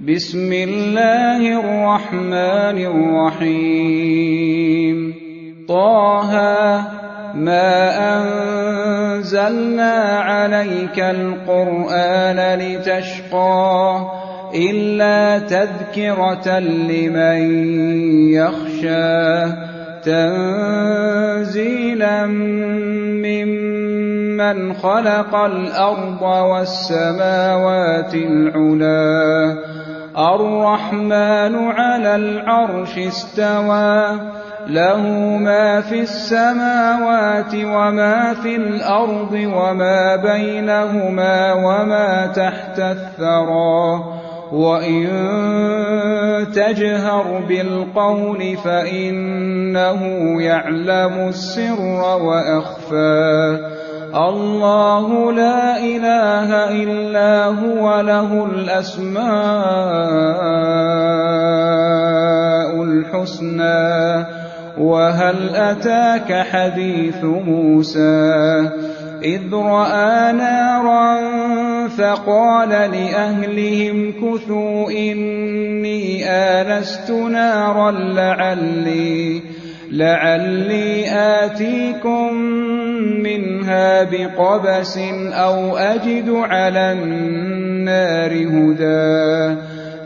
بسم الله الرحمن الرحيم طه ما أنزلنا عليك القرآن لتشقى إلا تذكرة لمن يخشى تنزيلا ممن خلق الأرض والسماوات العلى الرحمن على العرش استوى له ما في السماوات وما في الأرض وما بينهما وما تحت الثرى وإن تجهر بالقول فإنه يعلم السر وأخفى الله لا إله إلا هو له الأسماء الحسنى وهل أتاك حديث موسى إذ رأى نارا فقال لأهلهم كثوا إني آنست نارا لعلي آتيكم منها بقبس أو أجد على النار هدى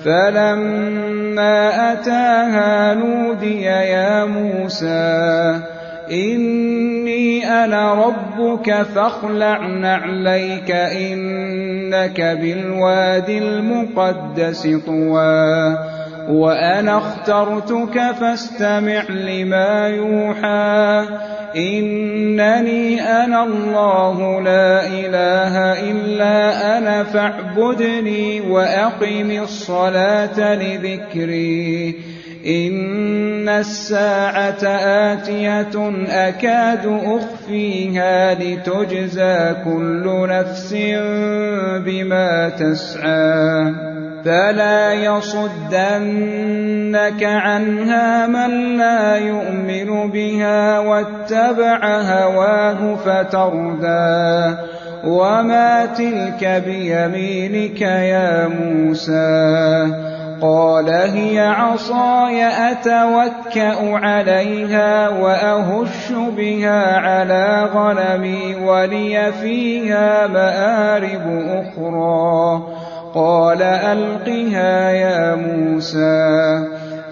فلما أتاها نودي يا موسى إني أنا ربك فاخلع نعليك إنك بالوادي المقدس طوى وأنا اخترتك فاستمع لما يوحى إنني أنا الله لا إله إلا أنا فاعبدني وأقم الصلاة لذكري إن الساعة آتية أكاد أخفيها لتجزى كل نفس بما تسعى فلا يصدنك عنها من لا يؤمن بها واتبع هواه فتردى وما تلك بيمينك يا موسى قال هي عصاي أتوكأ عليها وأهش بها على غنمي ولي فيها مآرب أخرى قال ألقها يا موسى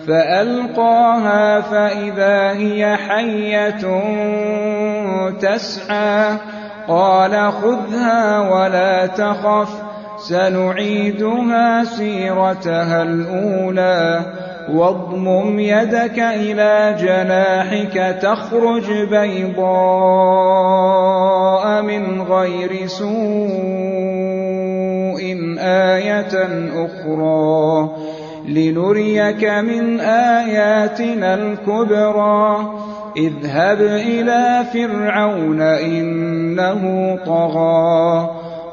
فألقاها فإذا هي حية تسعى قال خذها ولا تخف سنعيدها سيرتها الأولى واضمم يدك إلى جناحك تخرج بيضاء من غير سوء آية أخرى لنريك من آياتنا الكبرى اذهب إلى فرعون إنه طغى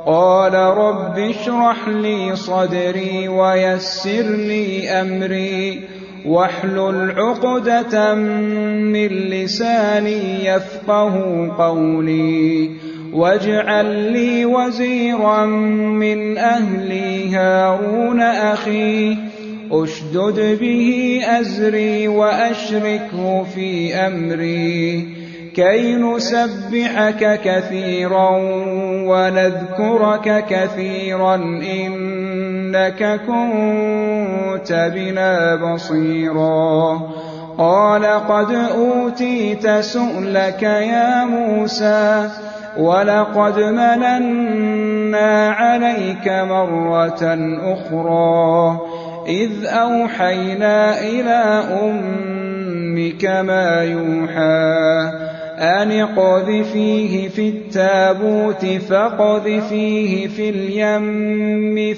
قال رب اشرح لي صدري ويسر لي أمري واحلل عقدة من لساني يفقه قولي واجعل لي وزيرا من أهلي هارون أخي أشدد به أزري وأشركه في أمري كي نسبحك كثيرا ونذكرك كثيرا إنك كنت بنا بصيرا قال قد أوتيت سؤلك يا موسى ولقد مننا عليك مرة أخرى إذ أوحينا إلى أمك ما يوحى أن اقذفيه في التابوت فاقذفيه في اليم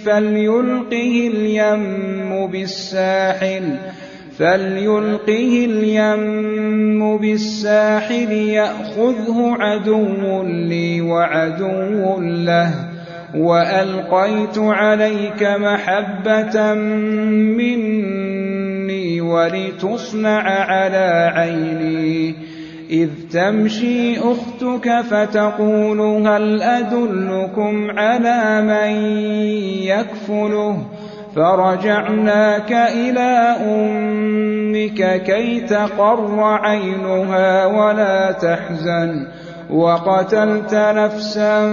فليلقه اليم بالساحل يأخذه عدو لي وعدو له وألقيت عليك محبة مني ولتصنع على عيني إذ تمشي أختك فتقول هل أدلكم على من يكفله فرجعناك إلى أمك كي تقر عينها ولا تحزن وقتلت نفسا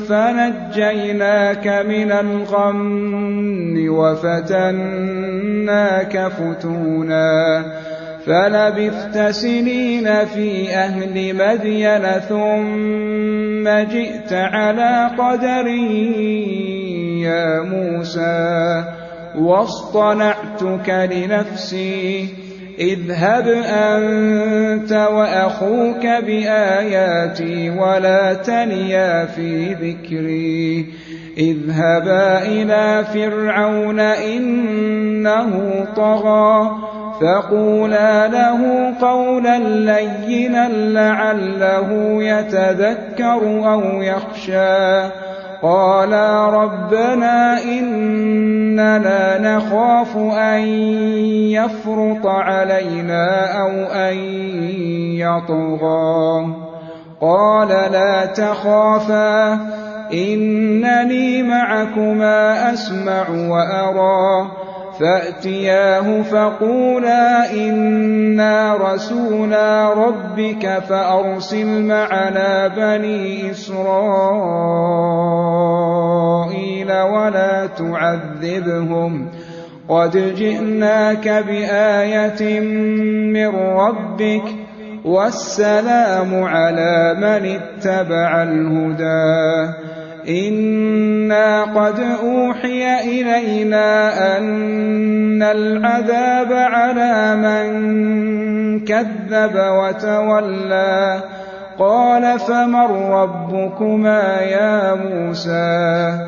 فنجيناك من الغم وفتناك فتونا فلبثت سنين في أهل مدين ثم جئت على قدري يا موسى واصطنعتك لنفسي اذهب أنت وأخوك بآياتي ولا تنيا في ذكري اذهبا إلى فرعون إنه طغى فقولا له قولا لينا لعله يتذكر أو يخشى قالا ربنا إننا نخاف أن يفرط علينا أو أن يطغى قال لا تخافا إنني معكما أسمع وأرى فأتياه فقولا إنا رسولا ربك فأرسل معنا بني إسرائيل ولا تعذبهم قد جئناك بآية من ربك والسلام على من اتبع الهدى إنا قد أوحي إلينا أن العذاب على من كذب وتولى قال فمن ربكما يا موسى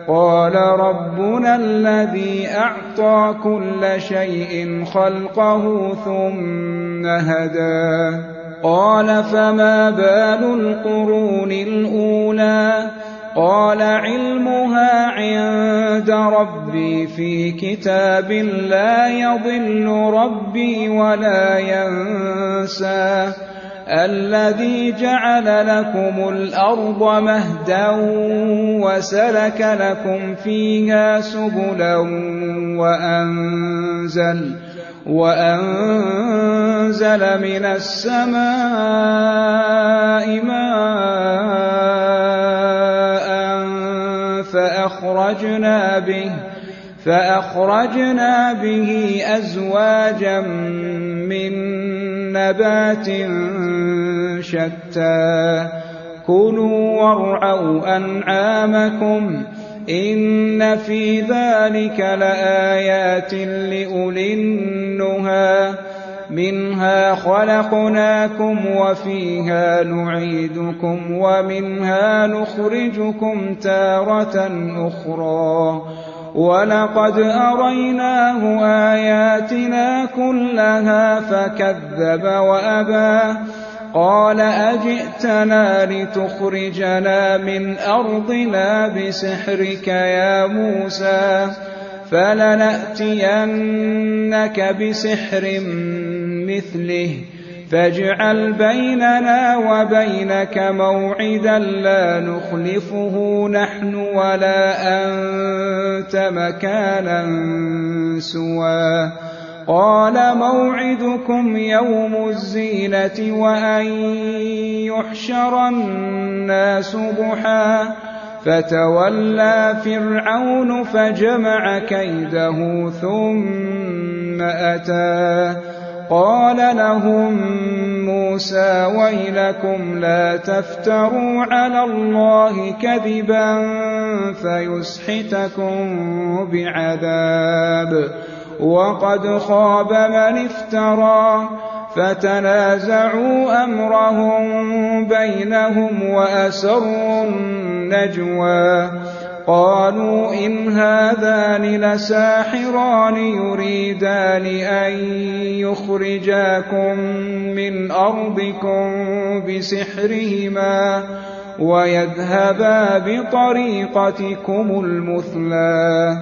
قال ربنا الذي أعطى كل شيء خلقه ثم هدى قال فما بال القرون الأولى قال علمها عند ربي في كتاب لا يضل ربي ولا ينسى الذي جعل لكم الأرض مهدا وسلك لكم فيها سبلا وأنزل من السماء ماء فأخرجنا به أزواجا من نبات شتى كلوا وارعوا أنعامكم إن في ذلك لآيات لأولي النهى منها خلقناكم وفيها نعيدكم ومنها نخرجكم تارة أخرى ولقد أريناه آياتنا كلها فكذب وأبى قال أجئتنا لتخرجنا من أرضنا بسحرك يا موسى فلنأتينك بسحر مثله فاجعل بيننا وبينك موعدا لا نخلفه نحن ولا أنت مكانا سوى قال موعدكم يوم الزينة وأن يحشر الناس ضحى فتولى فرعون فجمع كيده ثم أتى قال لهم موسى ويلكم لا تفتروا على الله كذبا فيسحتكم بعذاب وقد خاب من افترى فتنازعوا أمرهم بينهم وأسروا النجوى قالوا إن هذان لساحران يريدان أن يخرجاكم من أرضكم بسحرهما ويذهبا بطريقتكم المثلى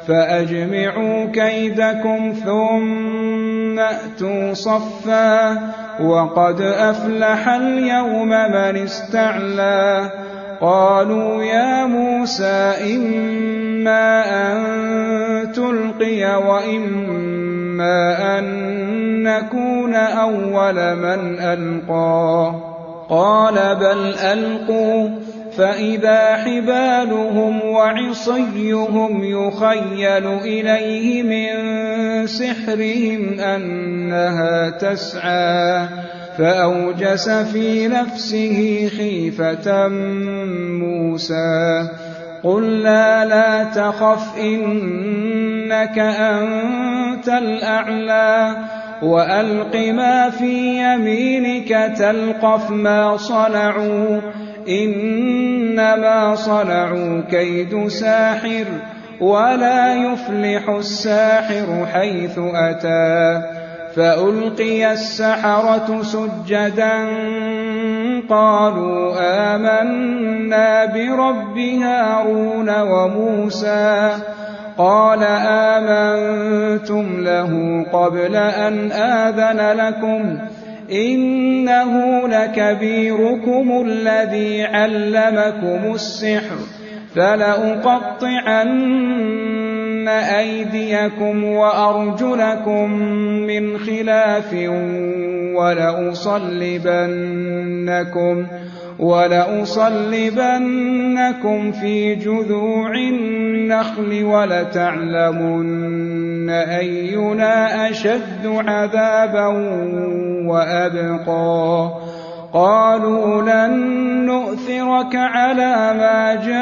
فأجمعوا كيدكم ثم أتوا صفا وقد أفلح اليوم من استعلى قالوا يا موسى إما إِمَّا أَن تُلْقِيَ وَإِمَّا أَن نَّكُونَ أَوَّلَ مَنْ أَلْقَىٰ قَالَ بَلْ أَلْقُوا فَإِذَا حِبَالُهُمْ وَعِصِيُّهُمْ يُخَيَّلُ إِلَيْهِ مِن سِحْرِهِمْ أَنَّهَا تَسْعَىٰ فَأَوْجَسَ فِي نَفْسِهِ خِيفَةً مُوسَىٰ قُلْنَا لَا تَخَفْ إِنَّكَ أَنتَ الْأَعْلَىٰ وَأَلْقِ مَا فِي يَمِينِكَ تَلْقَفْ مَا صَنَعُوا إِنَّمَا صَنَعُوا كَيْدُ سَاحِرٍ وَلَا يُفْلِحُ السَّاحِرُ حَيْثُ أَتَىٰ فَأُلْقِيَ السَّحَرَةُ سُجَّدًا قَالُوا آمَنَّا بِرَبِّ هَارُونَ وَمُوسَىٰ قَالَ آمَنتُمْ لَهُ قَبْلَ أَنْ آذَنَ لَكُمْ إِنَّهُ لَكَبِيرُكُمُ الَّذِي عَلَّمَكُمُ السِّحْرَ فَلَأُقَطِّعَنَّ أَيْدِيَكُمْ وَأَرْجُلَكُم مِّنْ خِلَافٍ وَلَأُصَلِّبَنَّكُمْ فِي جُذُوعِ النَّخْلِ وَلَتَعْلَمُنَّ أَيُّنَا أَشَدُّ عَذَابًا وَأَبْقَىٰ قَالُوا لَن نُّؤْثِرَكَ عَلَىٰ مَا جَاءَنَا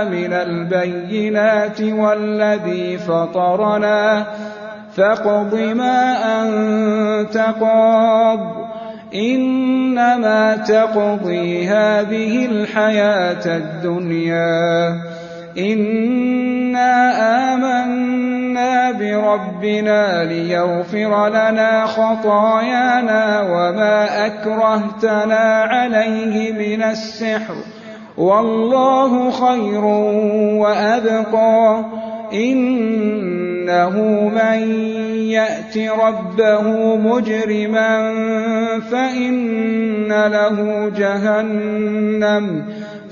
مِنَ الْبَيِّنَاتِ وَالَّذِي فَطَرَنَا فَاقْضِ مَا أَنتَ قَاضٍ إِنَّمَا تَقْضِي هَٰذِهِ الْحَيَاةَ الدُّنْيَا إِنَّا آمَنَّا بِرَبِّنَا لِيَغْفِرَ لَنَا خَطَايَانَا وَمَا أَكْرَهْتَنَا عَلَيْهِ مِنَ السِّحْرِ وَاللَّهُ خَيْرٌ وَأَبْقَىٰ إِنَّهُ مَن يَأْتِ رَبَّهُ مُجْرِمًا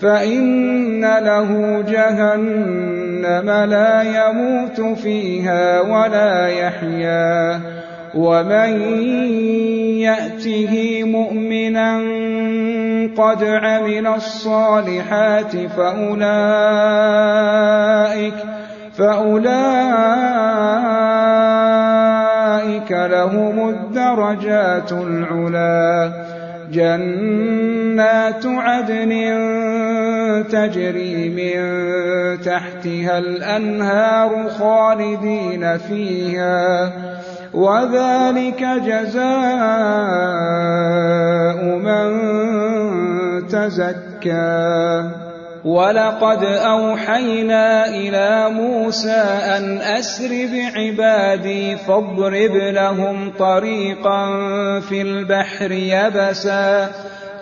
فَإِنَّ لَهُ جَهَنَّمَ لَا يَمُوتُ فِيهَا وَلَا يَحْيَىٰ وَمَن يَأْتِهِ مُؤْمِنًا قَدْ عَمِلَ الصَّالِحَاتِ فَأُولَٰئِكَ لَهُمُ الدَّرَجَاتُ الْعُلَىٰ جَنَّاتُ عَدْنٍ تَجْرِي مِن تَحْتِهَا الْأَنْهَارُ خَالِدِينَ فِيهَا وَذَٰلِكَ جَزَاءُ مَن تَزَكَّىٰ وَلَقَدْ أَوْحَيْنَا إِلَىٰ مُوسَىٰ أَنْ أَسْرِ بِعِبَادِي فَاضْرِبْ لَهُمْ طَرِيقًا فِي الْبَحْرِ يَبَسًا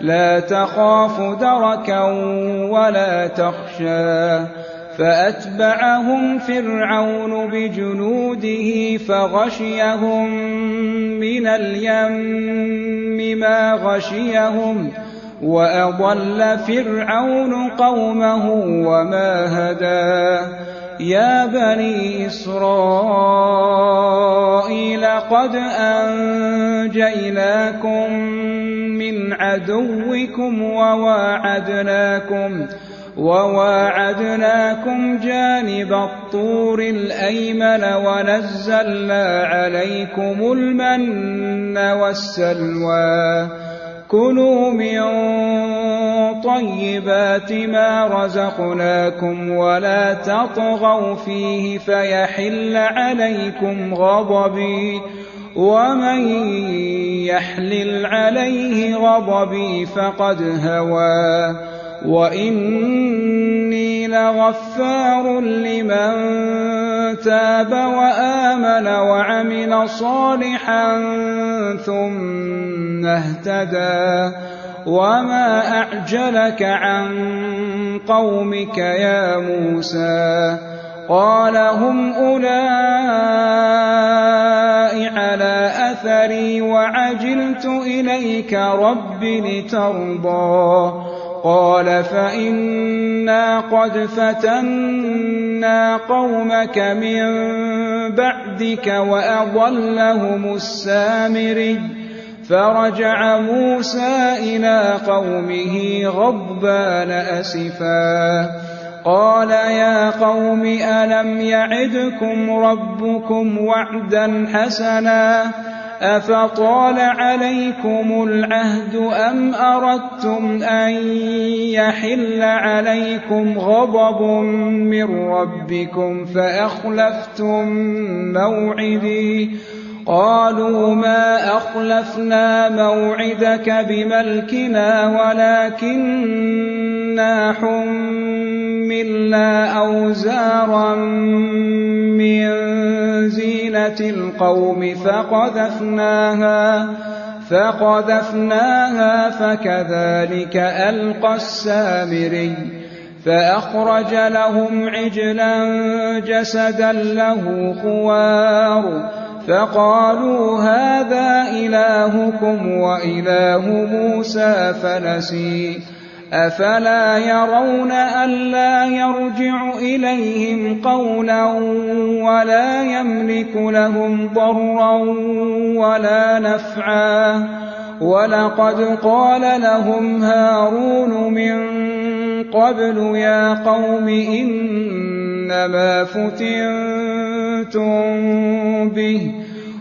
لَّا تَخَافُ دَرَكًا وَلَا تَخْشَىٰ فَأَتْبَعَهُمْ فِرْعَوْنُ بِجُنُودِهِ فَغَشِيَهُم مِّنَ الْيَمِّ مَا غَشِيَهُمْ وَأَضَلَّ فِرْعَوْنُ قَوْمَهُ وَمَا هَدَىٰ يَا بَنِي إِسْرَائِيلَ قَدْ أَنجَيْنَاكُم مِّنْ عَدُوِّكُمْ وَوَاعَدْنَاكُمْ جَانِبَ الطُّورِ الْأَيْمَنَ وَنَزَّلْنَا عَلَيْكُمُ الْمَنَّ وَالسَّلْوَىٰ كُلُوا مِن طَيِّبَاتِ مَا رَزَقْنَاكُمْ وَلَا تَطْغَوْا فِيهِ فَيَحِلَّ عَلَيْكُمْ غَضَبِي وَمَن يَحْلِلْ عَلَيْهِ غَضَبِي فَقَدْ هَوَىٰ وَإِنِّي لَغَفَّارٌ لِّمَن تَابَ وَآمَنَ وَعَمِلَ صَالِحًا ثُمَّ اهْتَدَىٰ وَمَا أَعْجَلَكَ عَن قَوْمِكَ يَا مُوسَىٰ قَالَ هُمْ أُولَاءِ عَلَىٰ أَثَرِي وَعَجِلْتُ إِلَيْكَ رَبِّ لِتَرْضَىٰ قال فإنا قد فتنا قومك من بعدك وأضلهم السامري فرجع موسى إلى قومه غضبان أسفا قال يا قوم ألم يعدكم ربكم وعدا حسنا أفطال عليكم العهد أم أردتم أن يحل عليكم غضب من ربكم فأخلفتم موعدي قالوا ما أخلفنا موعدك بملكنا ولكننا حملنا أوزارا من زينة القوم فقذفناها فكذلك ألقى السامري فأخرج لهم عجلا جسدا له خوار فقالوا هذا إلهكم وإله موسى فنسي أفلا يرون ألا يرجع إليهم قولا ولا يملك لهم ضرا ولا نفعا ولقد قال لهم هارون من قبل يا قوم إنما فتنتم به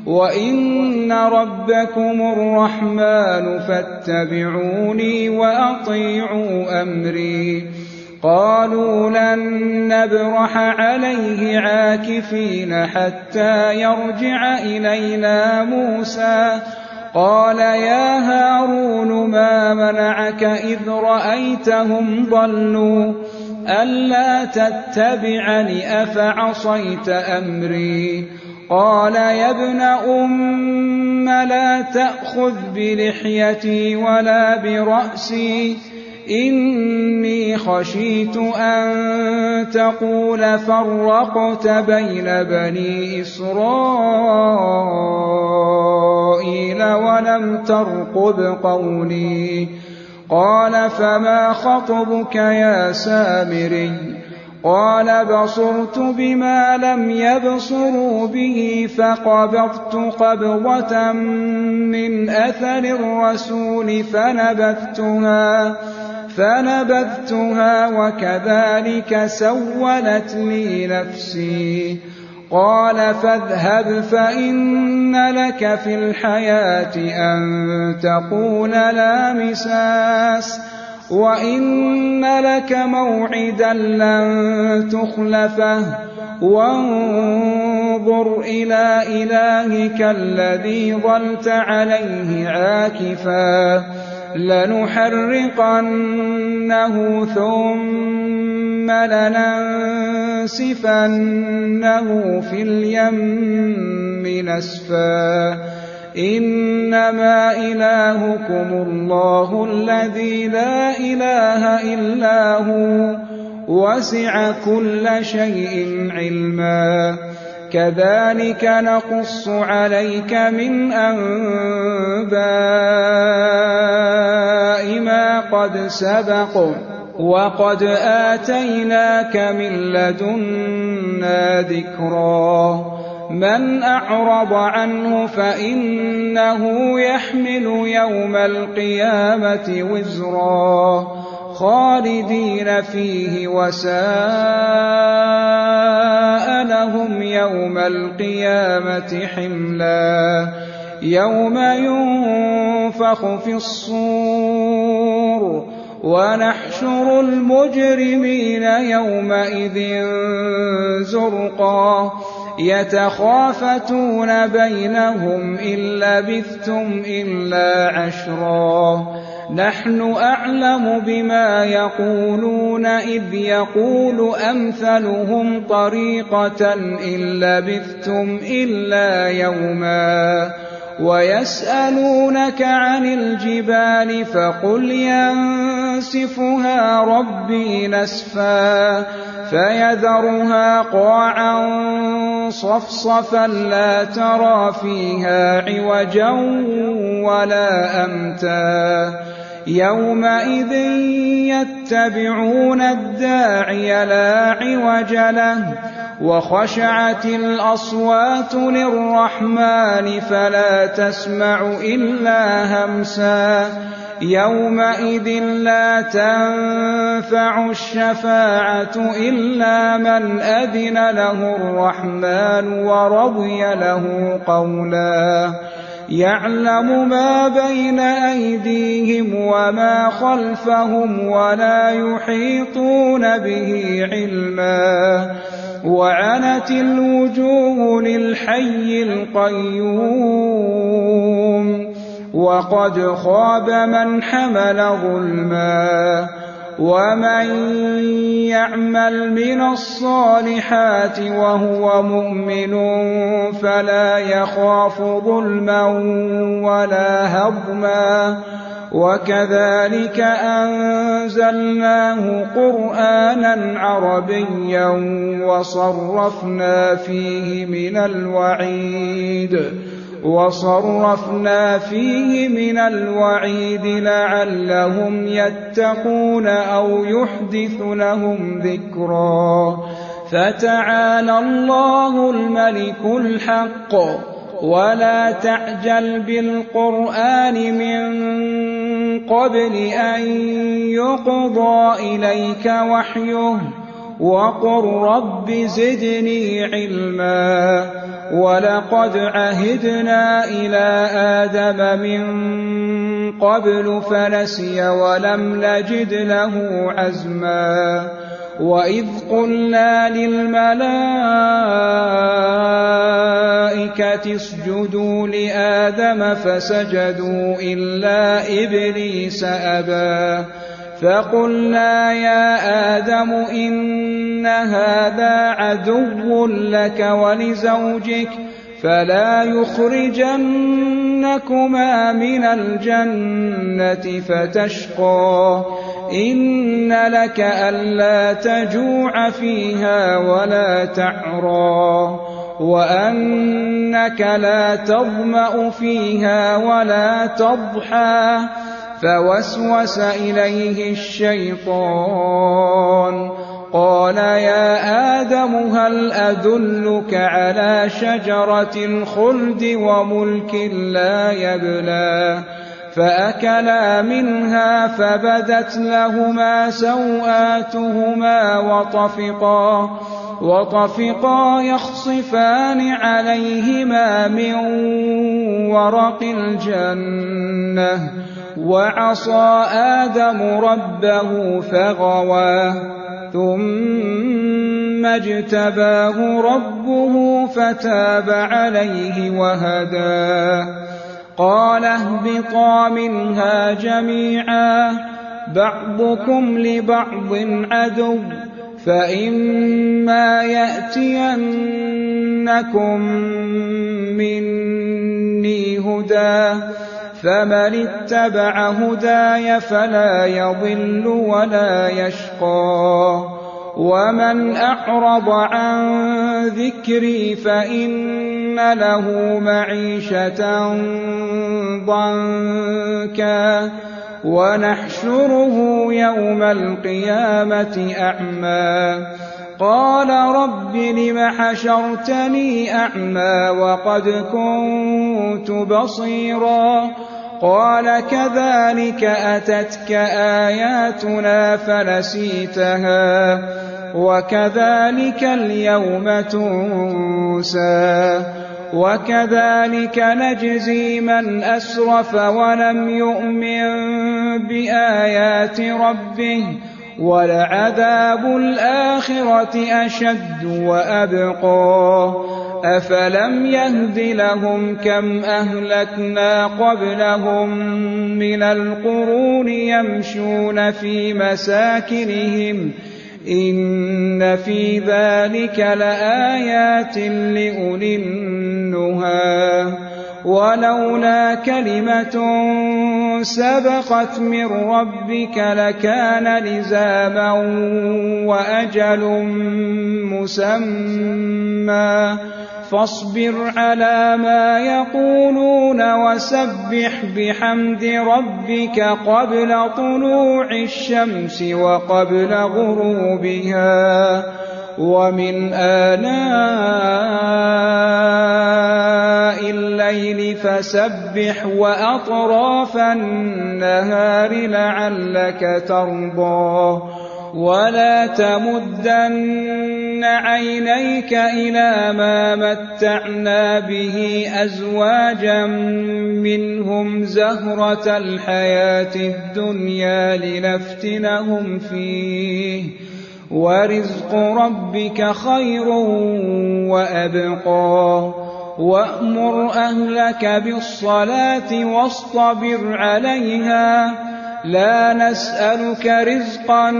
وإن ربكم الرحمن فاتبعوني وأطيعوا أمري قالوا لن نبرح عليه عاكفين حتى يرجع إلينا موسى قال يا هارون ما منعك إذ رأيتهم ضلوا ألا تتبعني أفعصيت أمري قال يا ابن أم لا تأخذ بلحيتي ولا برأسي إني خشيت أن تقول فرقت بين بني إسرائيل ولم ترقب قولي قال فما خطبك يا سامري قال بصرت بما لم يبصروا به فقبضت قبضة من أثر الرسول فنبذتها وكذلك سولت لي نفسي قال فاذهب فإن لك في الحياة أن تقول لا مساس وإن لك موعدا لن تخلفه وانظر إلى إلهك الذي ظلت عليه عاكفا لنحرقنه ثم لننسفنه في اليم نسفا إنما إلهكم الله الذي لا إله إلا هو وسع كل شيء علما كذلك نقص عليك من أنباء ما قد سبق وقد آتيناك من لدنا ذكرا من أعرض عنه فإنه يحمل يوم القيامة وزرا خالدين فيه وساء لهم يوم القيامة حملا يوم ينفخ في الصور ونحشر المجرمين يومئذ زرقا يتخافتون بينهم إن لبثتم إلا عشرا نحن أعلم بما يقولون إذ يقول أمثلهم طريقة إن لبثتم إلا يوما ويسألونك عن الجبال فقل ينسفها ربي نسفا فيذرها قاعا صفصفا لا ترى فيها عوجا ولا أمتا يومئذ يتبعون الداعي لا عوج له وخشعت الأصوات للرحمن فلا تسمع إلا همسا يومئذ لا تنفع الشفاعة إلا من أذن له الرحمن ورضي له قولا يعلم ما بين أيديهم وما خلفهم ولا يحيطون به علما وعنت الوجوه للحي القيوم وقد خاب من حمل ظلما ومن يعمل من الصالحات وهو مؤمن فلا يخاف ظلما ولا هضما وكذلك أنزلناه قرآنا عربيا وصرفنا فيه من الوعيد لعلهم يتقون أو يحدث لهم ذكرا فتعالى الله الملك الحق ولا تعجل بالقرآن من قبل أن يقضى إليك وحيه وقل رب زدني علما ولقد عهدنا إلى آدم من قبل فنسي ولم نجد له عزما وإذ قلنا للملائكة اسجدوا لآدم فسجدوا إلا إبليس أبى فقلنا يا آدم إن هذا عدو لك ولزوجك فلا يخرجنكما من الجنة فتشقى إن لك ألا تجوع فيها ولا تعرى وأنك لا تظمأ فيها ولا تضحى فوسوس إليه الشيطان قال يا آدم هل أدلك على شجرة الخلد وملك لا يبلى فأكلا منها فبدت لهما سوآتهما وطفقا يخصفان عليهما من ورق الجنة وعصى آدم ربه فغوى ثم اجتباه ربه فتاب عليه وهدى قال اهبطا منها جميعا بعضكم لبعض عدو فإما يأتينكم مني هدى فمن اتبع هداي فلا يضل ولا يشقى ومن أعرض عن ذكري فإن له معيشة ضنكا ونحشره يوم القيامة أعمى قال رب لم حشرتني أعمى وقد كنت بصيرا قال كذلك أتتك آياتنا فنسيتها وكذلك اليوم تنسى وكذلك نجزي من أسرف ولم يؤمن بآيات ربه ولعذاب الآخرة أشد وأبقى أفلم يهد لهم كم أهلكنا قبلهم من القرون يمشون في مساكنهم إن في ذلك لآيات لأولي النهى ولولا كلمة سبقت من ربك لكان لزاما وأجل مسمى فاصبر على ما يقولون وسبح بحمد ربك قبل طلوع الشمس وقبل غروبها ومن آناء الليل فسبح وأطراف النهار لعلك ترضى ولا تمدن عينيك إلى ما متعنا به أزواجا منهم زهرة الحياة الدنيا لنفتنهم فيه ورزق ربك خير وأبقى وأمر أهلك بالصلاة واصطبر عليها لا نسألك رزقا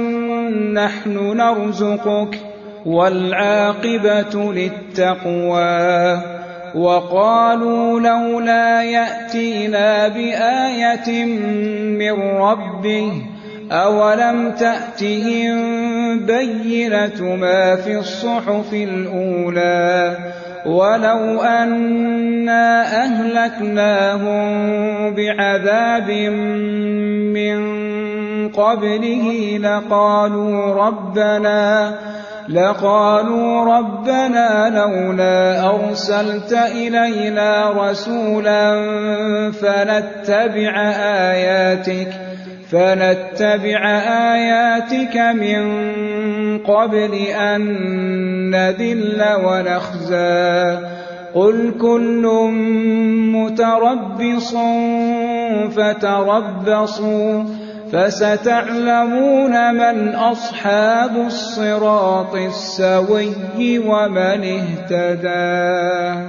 نحن نرزقك والعاقبة للتقوى وقالوا لولا يأتينا بآية من ربه أولم تأتهم بينة ما في الصحف الأولى ولو أنا أهلكناهم بعذاب من قبله لقالوا ربنا لولا أرسلت إلينا رسولا فنتبع آياتك من قبل أن نذل ونخزى قل كل متربص فتربصوا فستعلمون من أصحاب الصراط السوي ومن اهتدى.